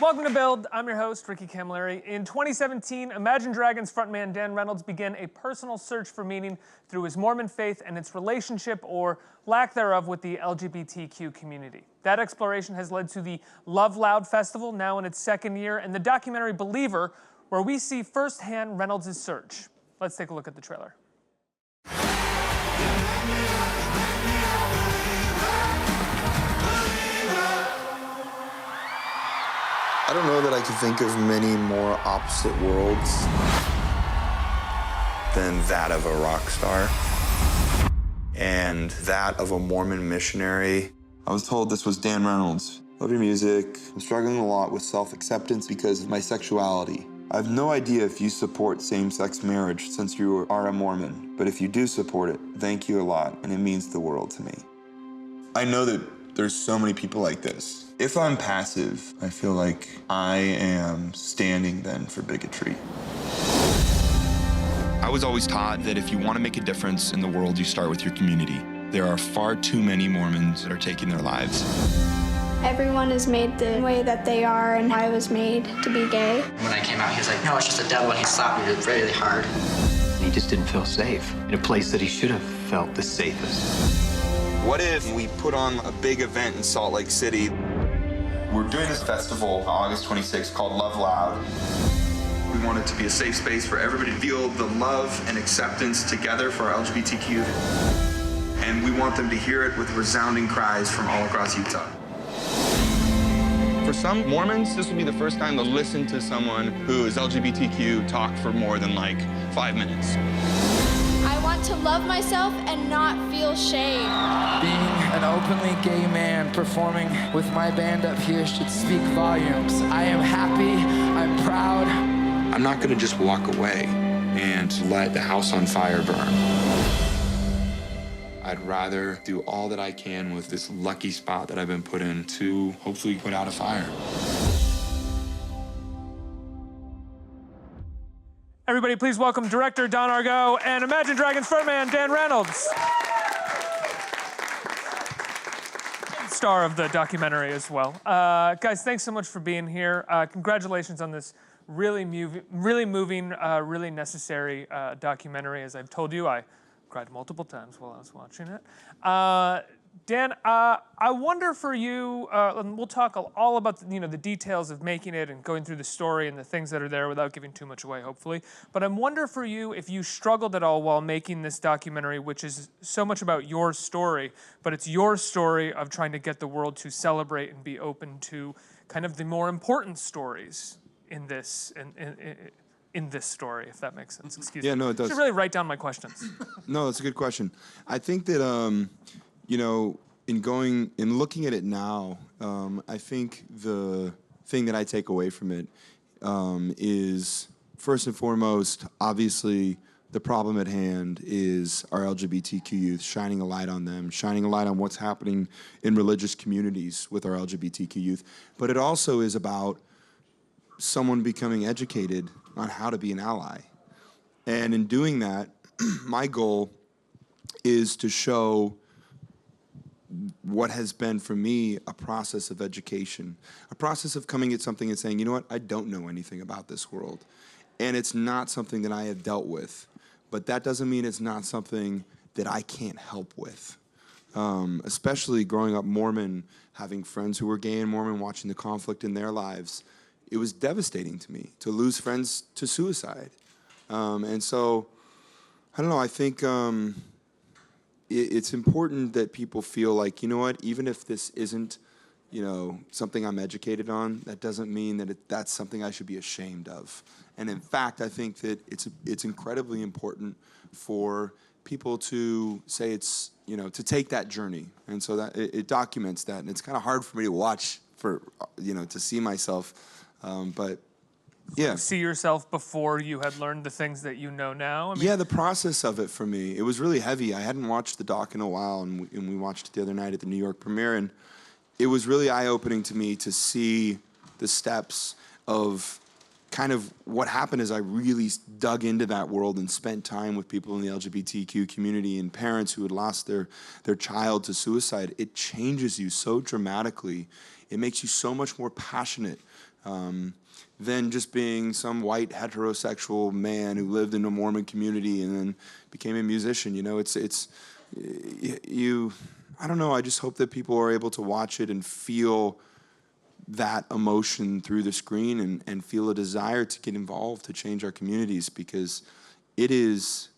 Welcome to Build. I'm your host, Ricky Camilleri. In 2017, Imagine Dragons frontman Dan Reynolds began a personal search for meaning through his Mormon faith and its relationship, or lack thereof, with the LGBTQ community. That exploration has led to the Love Loud Festival, now in its second year, and the documentary Believer, where we see firsthand Reynolds' search. Let's take a look at the trailer. I don't know that I could think of many more opposite worlds than that of a rock star and that of a Mormon missionary. I was told this was Dan Reynolds. Love your music. I'm struggling a lot with self-acceptance because of my sexuality. I have no idea if you support same-sex marriage since you are a Mormon, but if you do support it, thank you a lot, and it means the world to me. I know that there's so many people like this. If I'm passive, I feel like I am standing then for bigotry. I was always taught that if you want to make a difference in the world, you start with your community. There are far too many Mormons that are taking their lives. Everyone is made the way that they are, and I was made to be gay. When I came out, he was like, no, it's just a devil, and he slapped me really hard. He just didn't feel safe in a place that he should have felt the safest. What if we put on a big event in Salt Lake City? We're doing this festival on August 26th called Love Loud. We want it to be a safe space for everybody to feel the love and acceptance together for our LGBTQ. And we want them to hear it with resounding cries from all across Utah. For some Mormons, this will be the first time they'll listen to someone who is LGBTQ talk for more than like 5 minutes. I want to love myself and not feel shame. Being an openly gay man performing with my band up here should speak volumes. I am happy, I'm proud. I'm not going to just walk away and let the house on fire burn. I'd rather do all that I can with this lucky spot that I've been put in to hopefully put out a fire. Everybody, please welcome director Don Argott and Imagine Dragons frontman Dan Reynolds. Star of the documentary as well. Guys, thanks so much for being here. Congratulations on this really moving, really necessary documentary. As I've told you, I cried multiple times while I was watching it. Dan, I wonder for you, and we'll talk all about the details of making it and going through the story and the things that are there without giving too much away, hopefully. But I wonder for you if you struggled at all while making this documentary, which is so much about your story, but it's your story of trying to get the world to celebrate and be open to kind of the more important stories in this in this story, if that makes sense. Excuse me. Yeah, no, it does. I should really write down my questions. No, that's a good question. I think that, you know, in looking at it now, I think the thing that I take away from it is, first and foremost, obviously, the problem at hand is our LGBTQ youth, shining a light on them, shining a light on what's happening in religious communities with our LGBTQ youth. But it also is about someone becoming educated on how to be an ally. And in doing that, my goal is to show what has been for me a process of education, a process of coming at something and saying, you know what, I don't know anything about this world. And it's not something that I have dealt with, but that doesn't mean it's not something that I can't help with. Especially growing up Mormon, having friends who were gay and Mormon, watching the conflict in their lives, it was devastating to me to lose friends to suicide. And so, I don't know, I think it's important that people feel like, you know what, even if this isn't, you know, something I'm educated on, that doesn't mean that that's something I should be ashamed of. And in fact, I think that it's incredibly important for people to say it's, you know, to take that journey. And so that it documents that. And it's kind of hard for me to watch for, you know, to see myself. But yeah. See yourself before you had learned the things that you know now? I mean, yeah, the process of it for me, it was really heavy. I hadn't watched the doc in a while, and we watched it the other night at the New York premiere, and it was really eye-opening to me to see the steps of kind of what happened as I really dug into that world and spent time with people in the LGBTQ community and parents who had lost their child to suicide. It changes you so dramatically It makes you so much more passionate than just being some white heterosexual man who lived in a Mormon community and then became a musician. You know, I don't know, I just hope that people are able to watch it and feel that emotion through the screen and feel a desire to get involved, to change our communities, because it is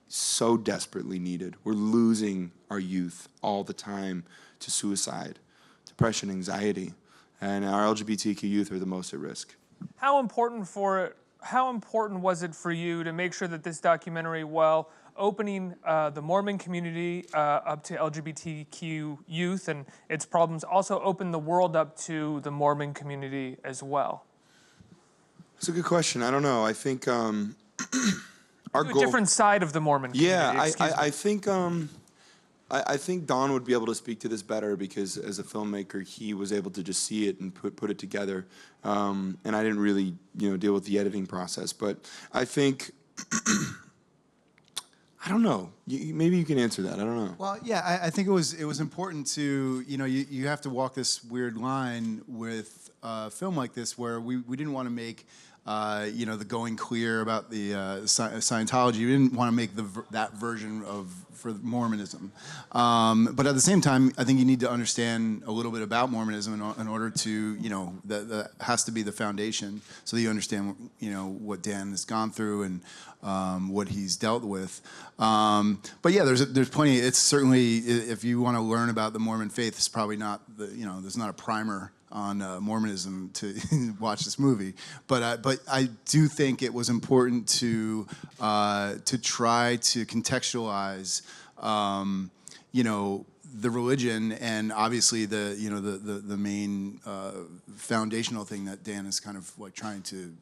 so desperately needed. We're losing our youth all the time to suicide, depression, anxiety, and our LGBTQ youth are the most at risk. How important was it for you to make sure that this documentary, while opening the Mormon community up to LGBTQ youth and its problems, also opened the world up to the Mormon community as well? It's a good question. I don't know. I think our goal, a different side of the Mormon community. Yeah, I think Don would be able to speak to this better, because as a filmmaker, he was able to just see it and put it together. And I didn't really, deal with the editing process. But I think, I don't know. Maybe you can answer that. I don't know. Well, yeah, I think it was important to, you have to walk this weird line with a film like this, where we didn't want to make, the going clear about the Scientology. We didn't want to make that version for Mormonism. But at the same time, I think you need to understand a little bit about Mormonism in order to, that has to be the foundation, so that you understand, what Dan has gone through and what he's dealt with. But yeah, there's plenty. It's certainly, if you want to learn about the Mormon faith, it's probably not there's not a primer on Mormonism to watch this movie, but I do think it was important to try to contextualize, the religion, and obviously the main foundational thing that Dan is kind of like trying to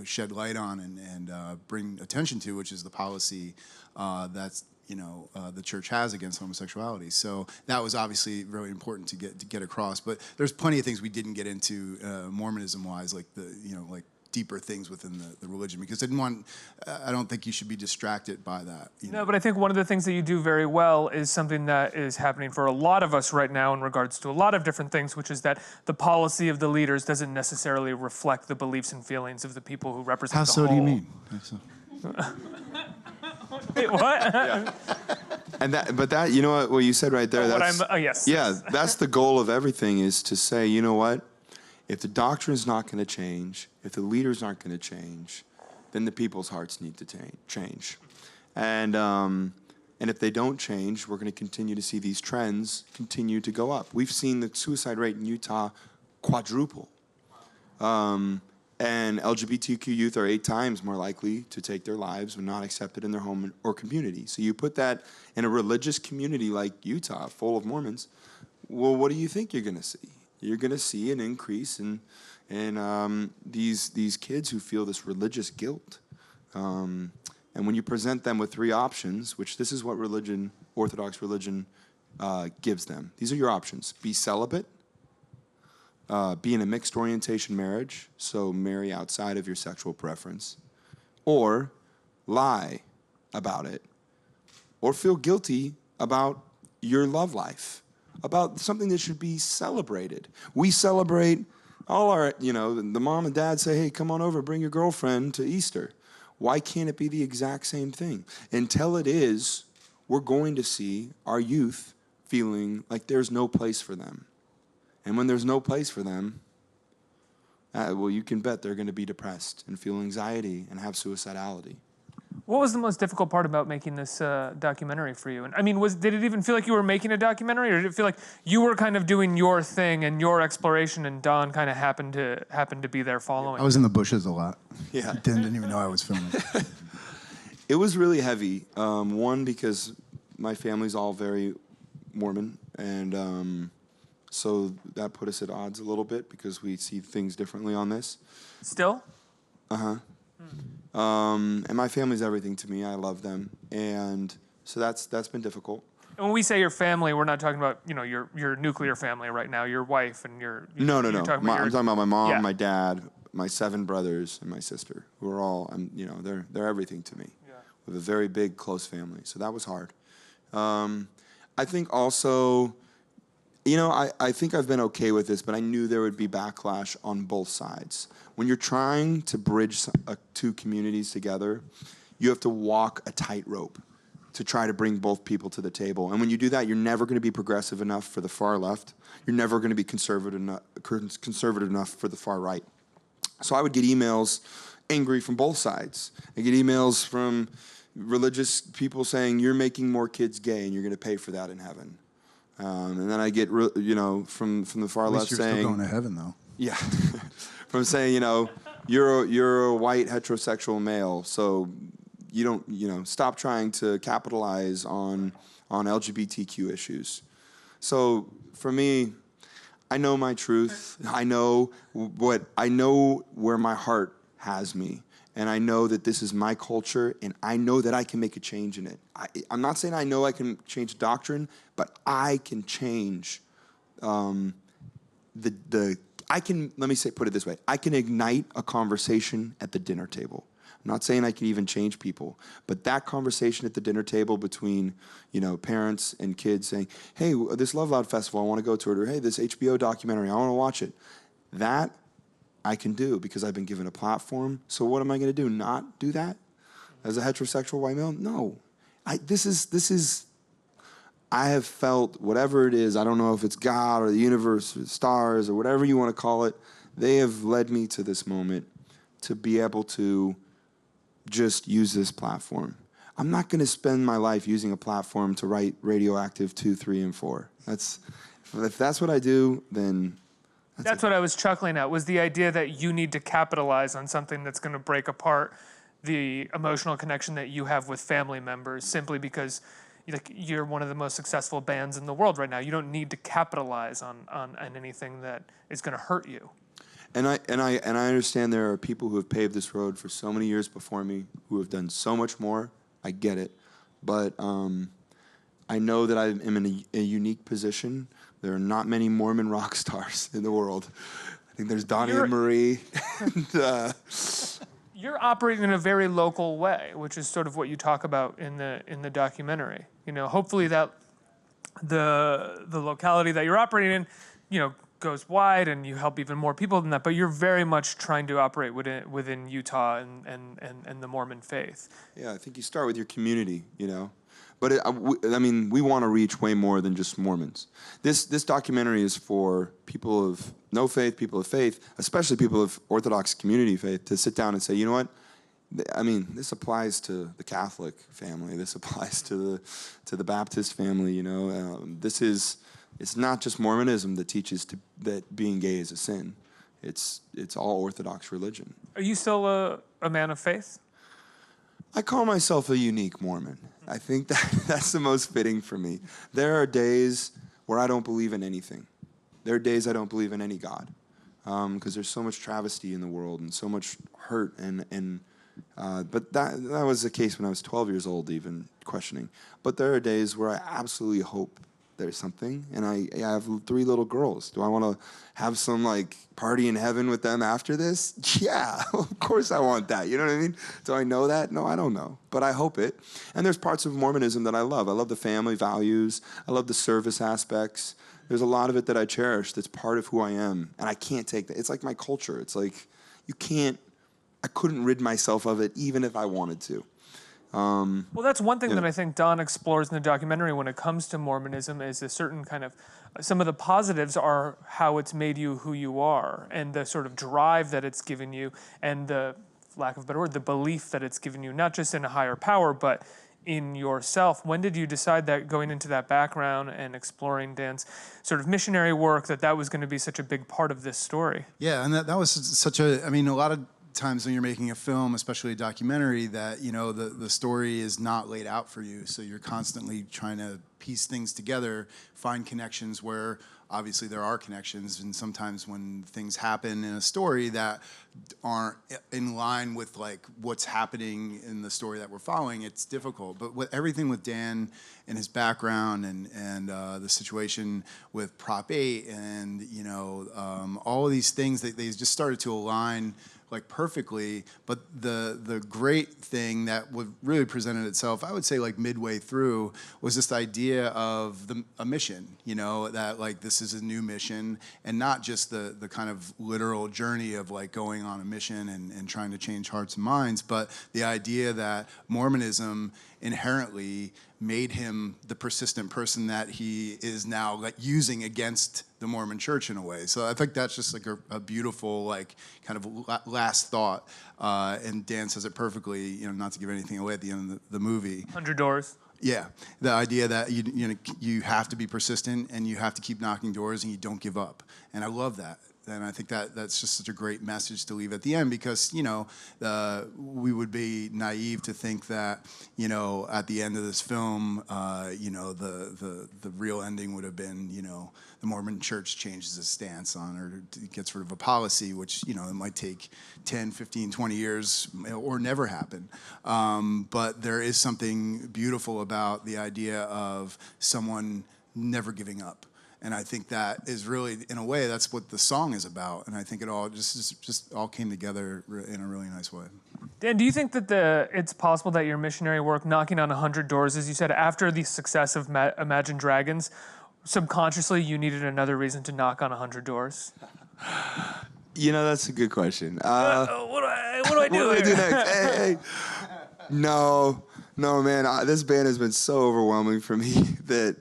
shed light on and bring attention to, which is the policy that's the church has against homosexuality. So that was obviously really important to get across. But there's plenty of things we didn't get into Mormonism-wise, like like deeper things within the religion, because I don't think you should be distracted by that. No, but I think one of the things that you do very well is something that is happening for a lot of us right now in regards to a lot of different things, which is that the policy of the leaders doesn't necessarily reflect the beliefs and feelings of the people who represent the whole. How so do you mean? Wait, what? Yeah. But that, what you said right there, yes. Yeah, that's the goal of everything, is to say, you know what? If the doctrine's not going to change, if the leaders aren't going to change, then the people's hearts need to change. And if they don't change, we're going to continue to see these trends continue to go up. We've seen the suicide rate in Utah quadruple. And LGBTQ youth are 8 times more likely to take their lives when not accepted in their home or community. So you put that in a religious community like Utah, full of Mormons, well, what do you think you're going to see? You're going to see an increase in these kids who feel this religious guilt. And when you present them with 3 options, which this is what Orthodox religion gives them. These are your options. Be celibate. Be in a mixed orientation marriage, so marry outside of your sexual preference, or lie about it, or feel guilty about your love life, about something that should be celebrated. We celebrate all our, the mom and dad say, hey, come on over, bring your girlfriend to Easter. Why can't it be the exact same thing? Until it is, we're going to see our youth feeling like there's no place for them. And when there's no place for them, well, you can bet they're going to be depressed and feel anxiety and have suicidality. What was the most difficult part about making this documentary for you? And I mean, did it even feel like you were making a documentary, or did it feel like you were kind of doing your thing and your exploration, and Don kind of happened to be there following? I was in the bushes a lot. Yeah, didn't even know I was filming. It was really heavy. One, because my family's all very Mormon, and so that put us at odds a little bit, because we see things differently on this. Still? Uh-huh. And my family's everything to me. I love them. And so that's been difficult. And when we say your family, we're not talking about, your nuclear family right now, your wife and your... No. I'm talking about my mom, yeah. my dad, my 7 brothers, and my sister, who are all, they're everything to me. Yeah. We have a very big, close family. So that was hard. I think also... You know, I think I've been okay with this, but I knew there would be backlash on both sides. When you're trying to bridge two communities together, you have to walk a tightrope to try to bring both people to the table. And when you do that, you're never going to be progressive enough for the far left. You're never going to be conservative enough for the far right. So I would get emails angry from both sides. I get emails from religious people saying, you're making more kids gay and you're going to pay for that in heaven. And then I get, from the far left you're saying, still going to heaven, though. Yeah, from saying, you're a white heterosexual male, so you don't, stop trying to capitalize on LGBTQ issues. So for me, I know my truth. I know where my heart has me. And I know that this is my culture, and I know that I can make a change in it. I'm not saying I know I can change doctrine, but I can change let me put it this way. I can ignite a conversation at the dinner table. I'm not saying I can even change people, but that conversation at the dinner table between, parents and kids saying, hey, this Love Loud Festival, I want to go to it, or hey, this HBO documentary, I want to watch it. That I can do because I've been given a platform. So what am I going to do? Not do that as a heterosexual white male? No. I have felt whatever it is. I don't know if it's God or the universe or the stars or whatever you want to call it. They have led me to this moment to be able to just use this platform. I'm not going to spend my life using a platform to write Radioactive 2, 3, and 4. If that's what I do, then That's what I was chuckling at, was the idea that you need to capitalize on something that's going to break apart the emotional connection that you have with family members simply because you're one of the most successful bands in the world right now. You don't need to capitalize on anything that is going to hurt you. And I understand there are people who have paved this road for so many years before me who have done so much more. I get it. But I know that I am in a unique position. There are not many Mormon rock stars in the world. I think there's Donnie and Marie. You're operating in a very local way, which is sort of what you talk about in the documentary. Hopefully that the locality that you're operating in, goes wide and you help even more people than that. But you're very much trying to operate within Utah and the Mormon faith. Yeah, I think you start with your community, But we want to reach way more than just Mormons. This documentary is for people of no faith, people of faith, especially people of Orthodox community faith, to sit down and say, you know what? This applies to the Catholic family. This applies to the Baptist family. It's not just Mormonism that teaches that being gay is a sin. It's all Orthodox religion. Are you still a man of faith? I call myself a unique Mormon. I think that's the most fitting for me. There are days where I don't believe in anything. There are days I don't believe in any God, because there's so much travesty in the world and so much hurt. But that was the case when I was 12 years old, even questioning. But there are days where I absolutely hope there's something, and I have 3 little girls. Do I want to have some party in heaven with them after this? Yeah, of course I want that. You know what I mean? Do I know that? No, I don't know, but I hope it. And there's parts of Mormonism that I love. I love the family values. I love the service aspects. There's a lot of it that I cherish that's part of who I am, and I can't take that. It's like my culture. It's like I couldn't rid myself of it even if I wanted to. Well, that's one thing that I think Don explores in the documentary when it comes to Mormonism is a certain kind of, some of the positives are how it's made you who you are and the sort of drive that it's given you and the, lack of a better word, the belief that it's given you, not just in a higher power, but in yourself. When did you decide that going into that background and exploring Dan's sort of missionary work, that was going to be such a big part of this story? Yeah, and that was such a lot of times when you're making a film, especially a documentary, that the story is not laid out for you, so you're constantly trying to piece things together, find connections where obviously there are connections, and sometimes when things happen in a story that aren't in line with what's happening in the story that we're following, it's difficult. But everything with Dan and his background and the situation with Prop 8 and all of these things, they just started to align like perfectly. But the great thing that would really presented itself, I would say like midway through, was this idea of a mission, you know, that like this is a new mission, and not just the kind of literal journey of like going on a mission and trying to change hearts and minds, but the idea that Mormonism inherently made him the persistent person that he is now, like using against the Mormon Church in a way. So I think that's just like a beautiful, like kind of last thought. And Dan says it perfectly, you know, not to give anything away at the end of the movie. 100 doors. Yeah, the idea that you have to be persistent and you have to keep knocking doors and you don't give up. And I love that. And I think that's just such a great message to leave at the end, because, you know, we would be naive to think that, you know, at the end of this film, you know, the real ending would have been, you know, the Mormon Church changes its stance on, or gets rid of a policy, which, you know, it might take 10, 15, 20 years or never happen. But there is something beautiful about the idea of someone never giving up. And I think that is really, in a way, that's what the song is about. And I think it all just all came together in a really nice way. Dan, do you think that it's possible that your missionary work, knocking on 100 doors, as you said, after the success of Imagine Dragons, subconsciously you needed another reason to knock on 100 doors? You know, that's a good question. What do I do What do I do here? next? Hey. No, man. This band has been so overwhelming for me that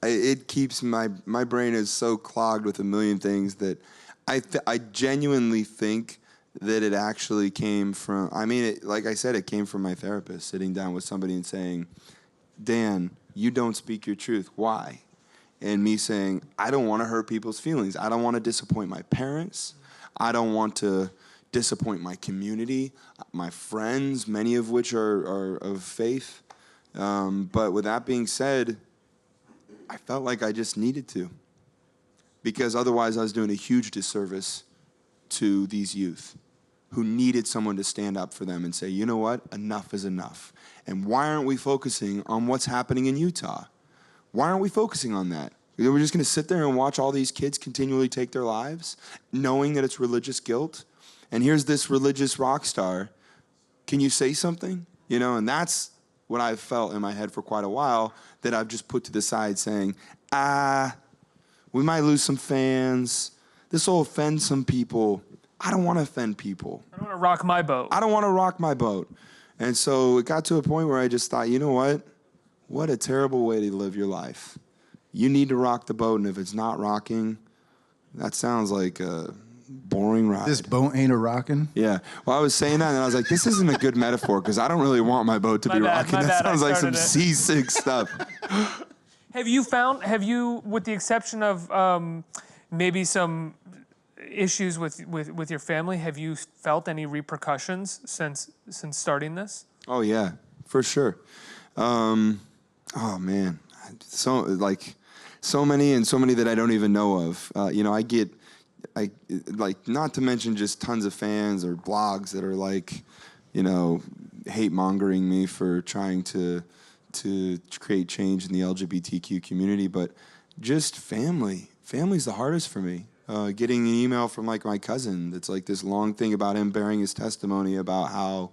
it keeps my brain is so clogged with a million things that I genuinely think that it actually came from, I mean, like I said, it came from my therapist sitting down with somebody and saying, Dan, you don't speak your truth. Why? And me saying, I don't want to hurt people's feelings. I don't want to disappoint my parents. I don't want to disappoint my community, my friends, many of which are of faith. But with that being said, I felt like I just needed to, because otherwise I was doing a huge disservice to these youth who needed someone to stand up for them and say, you know what, enough is enough. And why aren't we focusing on what's happening in Utah? Why aren't we focusing on that? We're just going to sit there and watch all these kids continually take their lives, knowing that it's religious guilt. And here's this religious rock star. Can you say something? You know, and that's what I've felt in my head for quite a while, that I've just put to the side saying, we might lose some fans. This will offend some people. I don't want to offend people. I don't want to rock my boat. I don't want to rock my boat. And so it got to a point where I just thought, you know what? What a terrible way to live your life. You need to rock the boat, and if it's not rocking, that sounds like a boring ride. This boat ain't a rocking? Yeah. Well, I was saying that, and I was like, this isn't a good metaphor, because I don't really want my boat to be rocking. That sounds like some seasick stuff. Have you, with the exception of maybe some issues with your family, have you felt any repercussions since starting this? Oh, yeah, for sure. Oh, man. So many that I don't even know of. You know, I like, not to mention just tons of fans or blogs that are like, you know, hate mongering me for trying to create change in the LGBTQ community, but just family. Family's the hardest for me. Getting an email from like my cousin that's like this long thing about him bearing his testimony about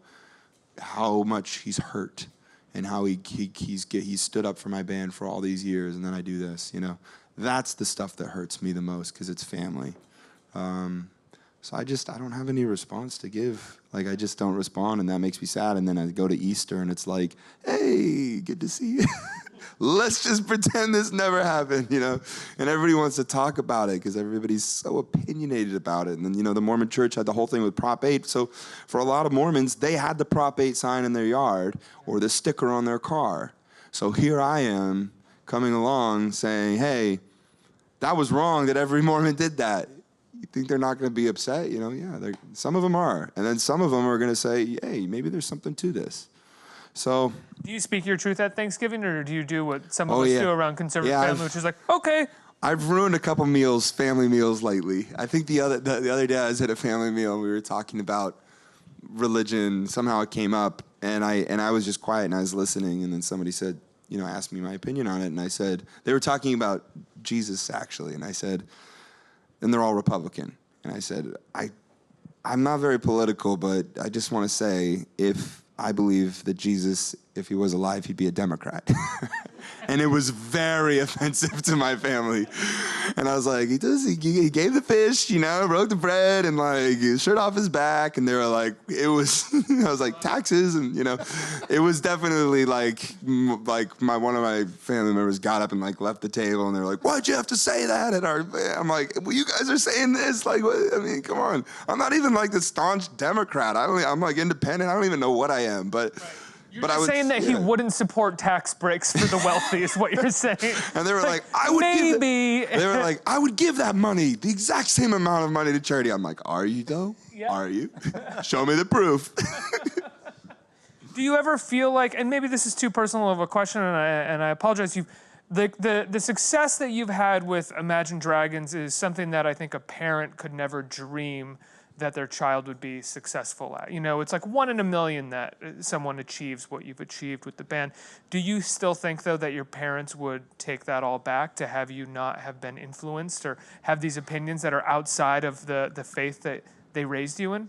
how much he's hurt and how he's stood up for my band for all these years, and then I do this, you know. That's the stuff that hurts me the most, because it's family. So I don't have any response to give. Like, I just don't respond, and that makes me sad. And then I go to Easter, and it's like, hey, good to see you. Let's just pretend this never happened, you know? And everybody wants to talk about it because everybody's so opinionated about it. And then, you know, the Mormon Church had the whole thing with Prop 8. So for a lot of Mormons, they had the Prop 8 sign in their yard or the sticker on their car. So here I am coming along saying, hey, that was wrong that every Mormon did that. You think they're not going to be upset? You know, yeah, some of them are. And then some of them are going to say, hey, maybe there's something to this. So, do you speak your truth at Thanksgiving, or do you do what some of us do around conservative family, which is like, okay. I've ruined a couple meals, family meals lately. I think the other day I was at a family meal and we were talking about religion. Somehow it came up, and I was just quiet and I was listening, and then somebody said, you know, asked me my opinion on it, and I said, they were talking about Jesus actually, and I said, and they're all Republican, and I said, I'm not very political, but I just want to say, if I believe that Jesus, if he was alive, he'd be a Democrat. And it was very offensive to my family. And I was like, he gave the fish, broke the bread, and his shirt off his back. And they were like, I was like, taxes, and it was definitely one of my family members got up and left the table, and they were like, why'd you have to say that at our? I'm like, well, you guys are saying this, what? I mean, come on. I'm not even the staunch Democrat. I'm independent. I don't even know what I am, but. Right. You're saying that he wouldn't support tax breaks for the wealthy is what you're saying. And they were like, I would they were like, I would give that money, the exact same amount of money to charity. I'm like, are you though? Yeah. Are you? Show me the proof. Do you ever feel like, and maybe this is too personal of a question, and I apologize, the success that you've had with Imagine Dragons is something that I think a parent could never dream that their child would be successful at. It's like 1 in a million that someone achieves what you've achieved with the band. Do you still think, though, that your parents would take that all back to have you not have been influenced or have these opinions that are outside of the faith that they raised you in?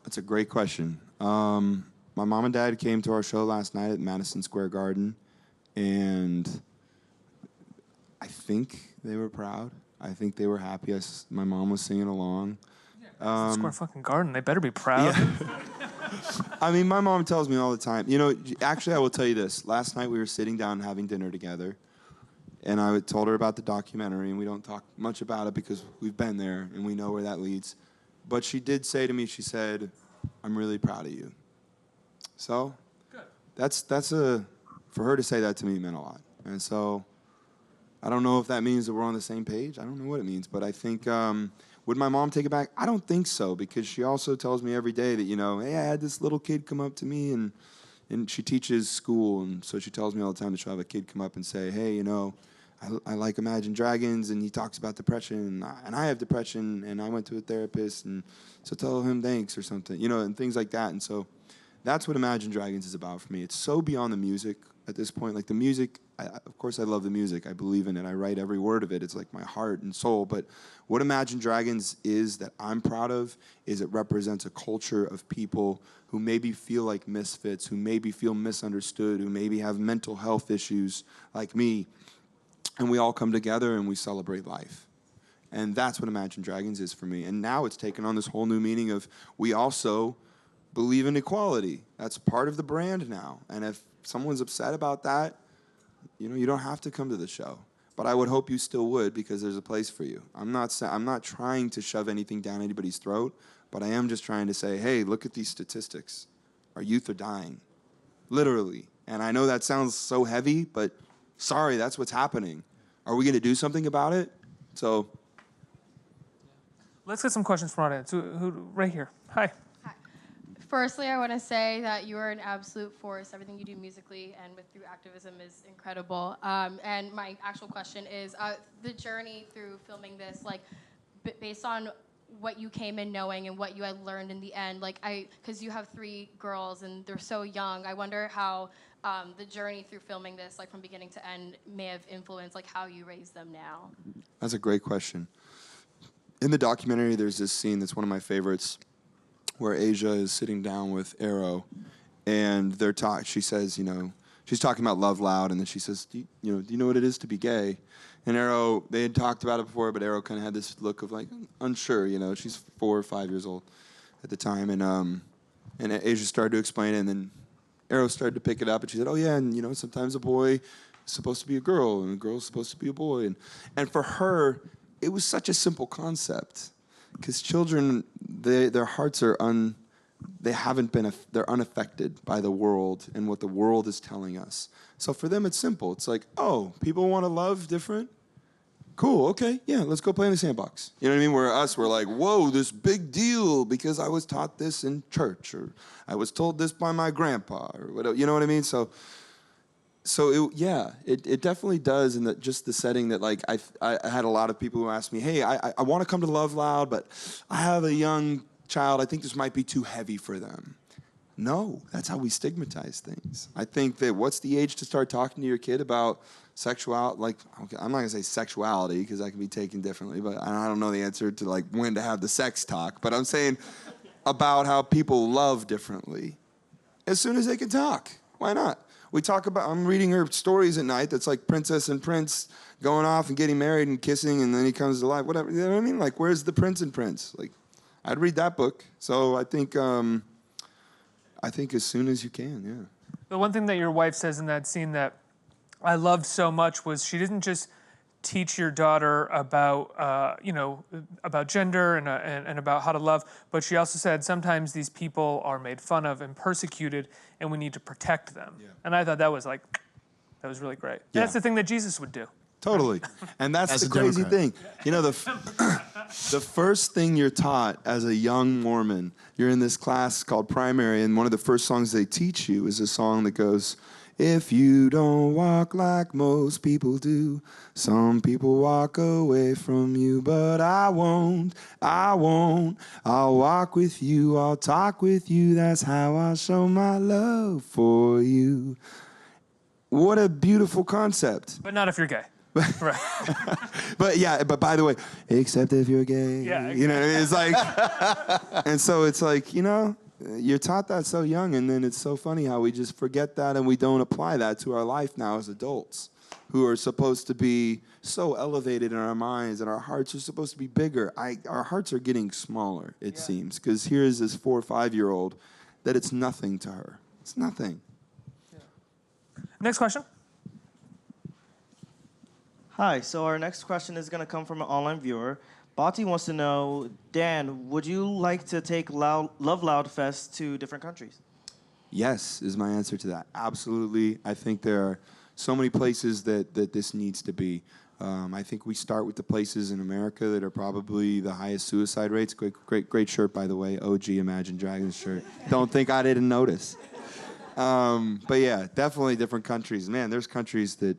That's a great question. My mom and dad came to our show last night at Madison Square Garden, and I think they were proud. I think they were happy. My mom was singing along. Square fucking Garden. They better be proud. Yeah. I mean, my mom tells me all the time. Actually, I will tell you this. Last night we were sitting down having dinner together, and I told her about the documentary, and we don't talk much about it because we've been there and we know where that leads. But she did say to me, she said, I'm really proud of you. So good. For her to say that to me meant a lot. And so I don't know if that means that we're on the same page. I don't know what it means, but I think, would my mom take it back? I don't think so, because she also tells me every day that, hey, I had this little kid come up to me, and she teaches school, and so she tells me all the time that she'll have a kid come up and say, hey, I like Imagine Dragons, and he talks about depression, and I have depression, and I went to a therapist, and so tell him thanks or something, and things like that. And so that's what Imagine Dragons is about for me. It's so beyond the music at this point. The music, of course I love the music. I believe in it. I write every word of it. It's like my heart and soul. But what Imagine Dragons is that I'm proud of is it represents a culture of people who maybe feel like misfits, who maybe feel misunderstood, who maybe have mental health issues like me. And we all come together and we celebrate life. And that's what Imagine Dragons is for me. And now it's taken on this whole new meaning of we also believe in equality. That's part of the brand now. And if someone's upset about that, you don't have to come to the show. But I would hope you still would, because there's a place for you. I'm not trying to shove anything down anybody's throat, but I am just trying to say, hey, look at these statistics. Our youth are dying, literally. And I know that sounds so heavy, but sorry, that's what's happening. Are we going to do something about it? So let's get some questions from our audience. Who right here? Hi. Firstly, I want to say that you are an absolute force. Everything you do musically and through activism is incredible. And my actual question is, the journey through filming this, based on what you came in knowing and what you had learned in the end, because you have 3 girls and they're so young, I wonder how the journey through filming this, from beginning to end, may have influenced how you raise them now. That's a great question. In the documentary, there's this scene that's one of my favorites, where Asia is sitting down with Arrow, and she says, she's talking about Love Loud, and then she says, do you know what it is to be gay? And Arrow, they had talked about it before, but Arrow kind of had this look of unsure, she's 4 or 5 years old at the time, and Asia started to explain it, and then Arrow started to pick it up, and she said, oh yeah, and sometimes a boy is supposed to be a girl, and a girl is supposed to be a boy, and for her, it was such a simple concept. Because children, their hearts are they're unaffected by the world and what the world is telling us. So for them, it's simple. It's like, oh, people want to love different? Cool, okay, yeah, let's go play in the sandbox. You know what I mean? Where we're like, whoa, this big deal because I was taught this in church, or I was told this by my grandpa, or whatever. You know what I mean? So it definitely does, in just the setting that I had a lot of people who asked me, hey, I want to come to Love Loud, but I have a young child. I think this might be too heavy for them. No, that's how we stigmatize things. I think that what's the age to start talking to your kid about sexuality? Like, okay, I'm not gonna say sexuality because that can be taken differently, but I don't know the answer to like when to have the sex talk. But I'm saying about how people love differently. As soon as they can talk, why not? We talk about, I'm reading her stories at night that's like Princess and Prince going off and getting married and kissing and then he comes to life, whatever. You know what I mean? Like, where's the Prince and Prince? Like, I'd read that book. So I think as soon as you can, yeah. The one thing that your wife says in that scene that I loved so much was she didn't just teach your daughter about, about gender and about how to love, but she also said sometimes these people are made fun of and persecuted, and we need to protect them. Yeah. And I thought that was really great. Yeah. That's the thing that Jesus would do. Totally. And that's the crazy thing. You know, the first thing you're taught as a young Mormon, you're in this class called primary, and one of the first songs they teach you is a song that goes, if you don't walk like most people do, some people walk away from you, but I won't. I'll walk with you, I'll talk with you, that's how I'll show my love for you. What a beautiful concept. But not if you're gay. Right. But by the way, except if you're gay. Yeah, exactly. You know, it's like, and so it's like, you know, you're taught that so young, and then it's so funny how we just forget that and we don't apply that to our life now as adults who are supposed to be so elevated in our minds, and our hearts are supposed to be bigger. Our hearts are getting smaller, it seems, because here's this 4 or 5-year-old that it's nothing to her. It's nothing. Yeah. Next question. Hi, so our next question is going to come from an online viewer. Bati wants to know, Dan, would you like to take Love Loud Fest to different countries? Yes, is my answer to that. Absolutely. I think there are so many places that this needs to be. I think we start with the places in America that are probably the highest suicide rates. Great shirt, by the way. OG Imagine Dragons shirt. Don't think I didn't notice. But yeah, definitely different countries. Man, there's countries that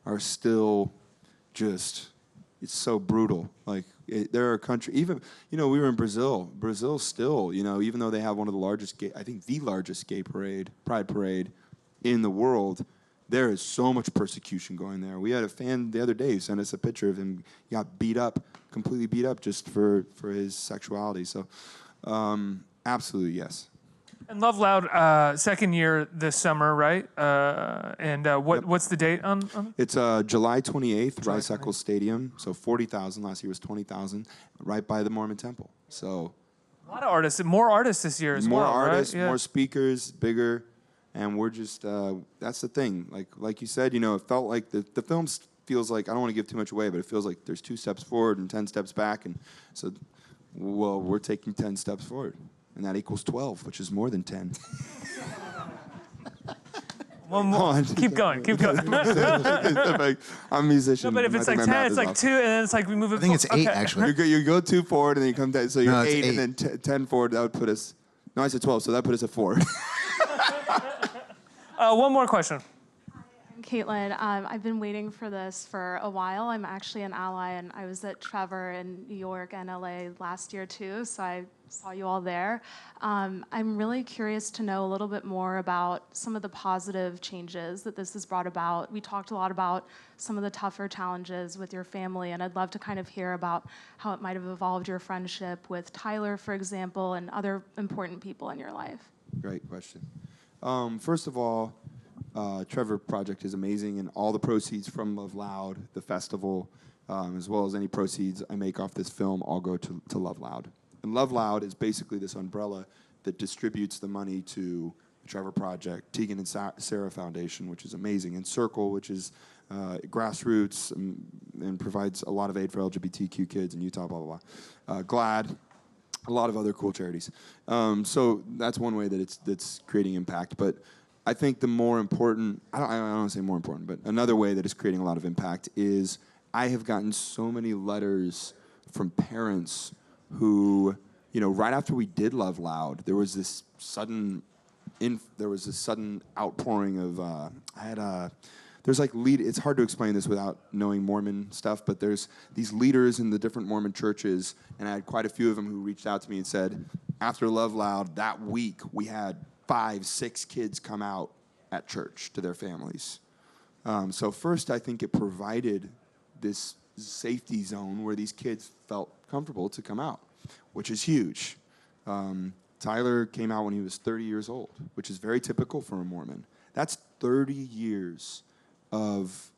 are still just, it's so brutal. Like, there are countries, even, you know, we were in Brazil. Brazil still, you know, even though they have one of the largest, I think the largest gay parade, pride parade in the world, there is so much persecution going there. We had a fan the other day who sent us a picture of him. He got beat up, completely beat up just for his sexuality. So, absolutely, yes. And Love Loud, second year this summer, right? What's the date on it? It's July 28th, Rice Eccles Stadium. So 40,000. Last year was 20,000, right by the Mormon Temple. So a lot of artists, more artists this year as well. More artists, right? Yeah. more speakers, bigger, and we're just that's the thing. Like you said, you know, it felt like the film feels like, I don't want to give too much away, but it feels like there's 2 steps forward and 10 steps back, and so, well, we're taking 10 steps forward. And that equals 12, which is more than 10. One more. Keep going. I'm a musician. No, but if it's like 10, it's like 2, and then it's like we move it. I think it's 8, actually. You go 2 forward, and then you come down. So you're No, it's 8, and then 10 forward. That would put us. No, I said 12, so that put us at 4. One more question. I'm Caitlin. I've been waiting for this for a while. I'm actually an ally, and I was at Trevor in New York and LA last year too, so I saw you all there. I'm really curious to know a little bit more about some of the positive changes that this has brought about. We talked a lot about some of the tougher challenges with your family, and I'd love to kind of hear about how it might have evolved your friendship with Tyler, for example, and other important people in your life. Great question. First of all, Trevor Project is amazing, and all the proceeds from Love Loud, the festival, as well as any proceeds I make off this film, all go to Love Loud. And Love Loud is basically this umbrella that distributes the money to the Trevor Project, Tegan and Sarah Foundation, which is amazing, and Circle, which is grassroots and provides a lot of aid for LGBTQ kids in Utah, blah, blah, blah. GLAD, a lot of other cool charities. So that's one way that that's creating impact. But I think the more important, I don't want to say more important, but another way that it's creating a lot of impact is I have gotten so many letters from parents who, you know, right after we did Love Loud, there was this sudden outpouring of, there's like it's hard to explain this without knowing Mormon stuff, but there's these leaders in the different Mormon churches, and I had quite a few of them who reached out to me and said, after Love Loud, that week we had 5, 6 kids come out at church to their families. So first, I think it provided this safety zone where these kids felt comfortable to come out, which is huge. Tyler came out when he was 30 years old, which is very typical for a Mormon. That's 30 years of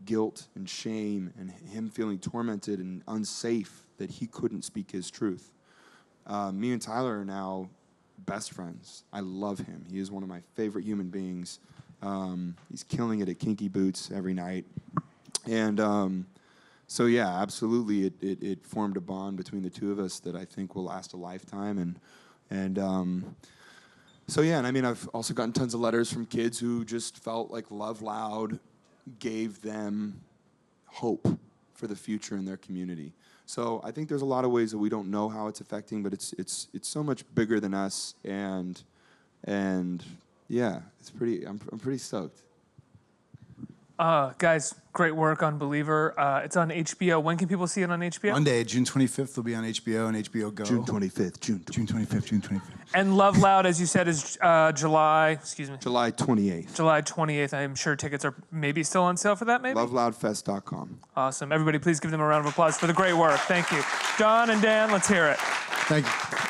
guilt and shame and him feeling tormented and unsafe that he couldn't speak his truth. Me and Tyler are now best friends. I love him. He is one of my favorite human beings. He's killing it at Kinky Boots every night. And so, yeah, absolutely, it formed a bond between the two of us that I think will last a lifetime. So, yeah, and I mean, I've also gotten tons of letters from kids who just felt like Love Loud gave them hope for the future in their community. So I think there's a lot of ways that we don't know how it's affecting, but it's so much bigger than us, and yeah, it's pretty. I'm pretty stoked. Guys, great work on Believer. It's on HBO. When can people see it on HBO? Monday, June 25th, will be on HBO and HBO Go. June 25th. June 25th. And Love Loud, as you said, is July 28th. July 28th. I'm sure tickets are maybe still on sale for that, maybe? LoveLoudFest.com. Awesome. Everybody, please give them a round of applause for the great work. Thank you. Don and Dan, let's hear it. Thank you.